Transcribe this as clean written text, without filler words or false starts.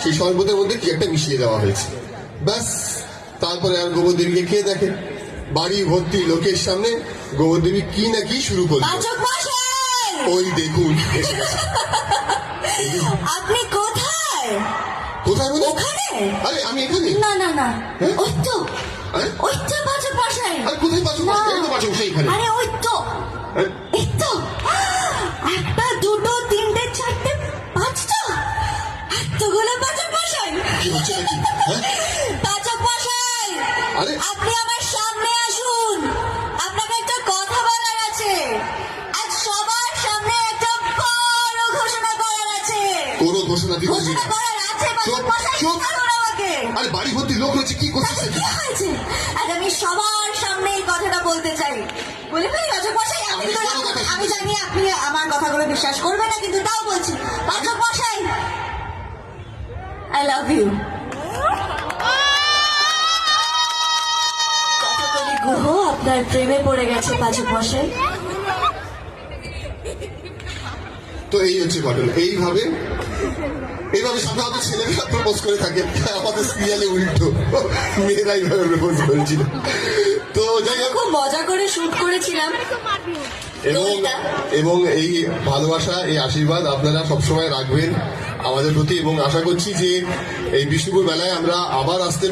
সেই শরবতের মধ্যে কি একটা মিশিয়ে দেওয়া হয়েছে। ব্যাস, তারপরে আর গোবরদেবীকে কে দেখে? বাড়ি ভর্তি লোকের সামনে গোবরদেবী কি না কি শুরু করলো। ওই দেখুন এসে গেছে। আপনি কোথায়? কোথায় বলে? ওখানে? আরে আমি এখানে। না না না, হ্যাঁ? ওই তো হ্যাঁ? ওই তো পাচক মশাই। আরে কোথায় পাচক মশাই? এই তো পাচক মশাই এখানে। আরে ওই তো, হ্যাঁ? এই তো একটা দুটো তিনটে চারটে পাঁচটা, এতগুলো পাচক মশাই। কি হচ্ছে নাকি? হ্যাঁ? পাচক মশাই, আরে আপনি আমার সামনে আসুন, আপনাকে একটা কথা বলার আছে। আজ সবার সামনে একটা বড় ঘোষণা করার আছে। কোনো ঘোষণা দিতে হবে ঘোষণা না। করার আছে পাচক চুপ, মশাই, চুপ। শুনুন আমাকে। আরে বাড়ি ভর্তি লোক রয়েছে, কি করছিস আচ্ছা, নাকি? কি হয়েছে? আজ আমি সবার সামনে এই কথাটা বলতে চাই। বলে ফেলি পাচক মশাই, আমি কোনো কথা আমি জানি আপনি আমার কথাগুলো বিশ্বাস করবেন না, কিন্তু তাও বলছি। পাচক মশাই, আই লাভ ইউ। কতগুলি গ্রহ আপনার প্রেমে পড়ে গেছে পাচক মশাই। তো এই হচ্ছে ঘটনা। এইভাবে সাধারণত ছেলেরা প্রপোজ করে থাকে, আমাদের সিরিয়ালে উল্টো মেয়েরা এইভাবে প্রপোজ করেছিল। তো যাই হোক, খুব মজা করে শুট করেছিলাম। এবং এই ভালোবাসা, এই আশীর্বাদ আপনারা সবসময় রাখবেন আমাদের প্রতি, এবং আশা করছি যে এই বিষ্ণুপুর মেলায় আমরা আবার আসতে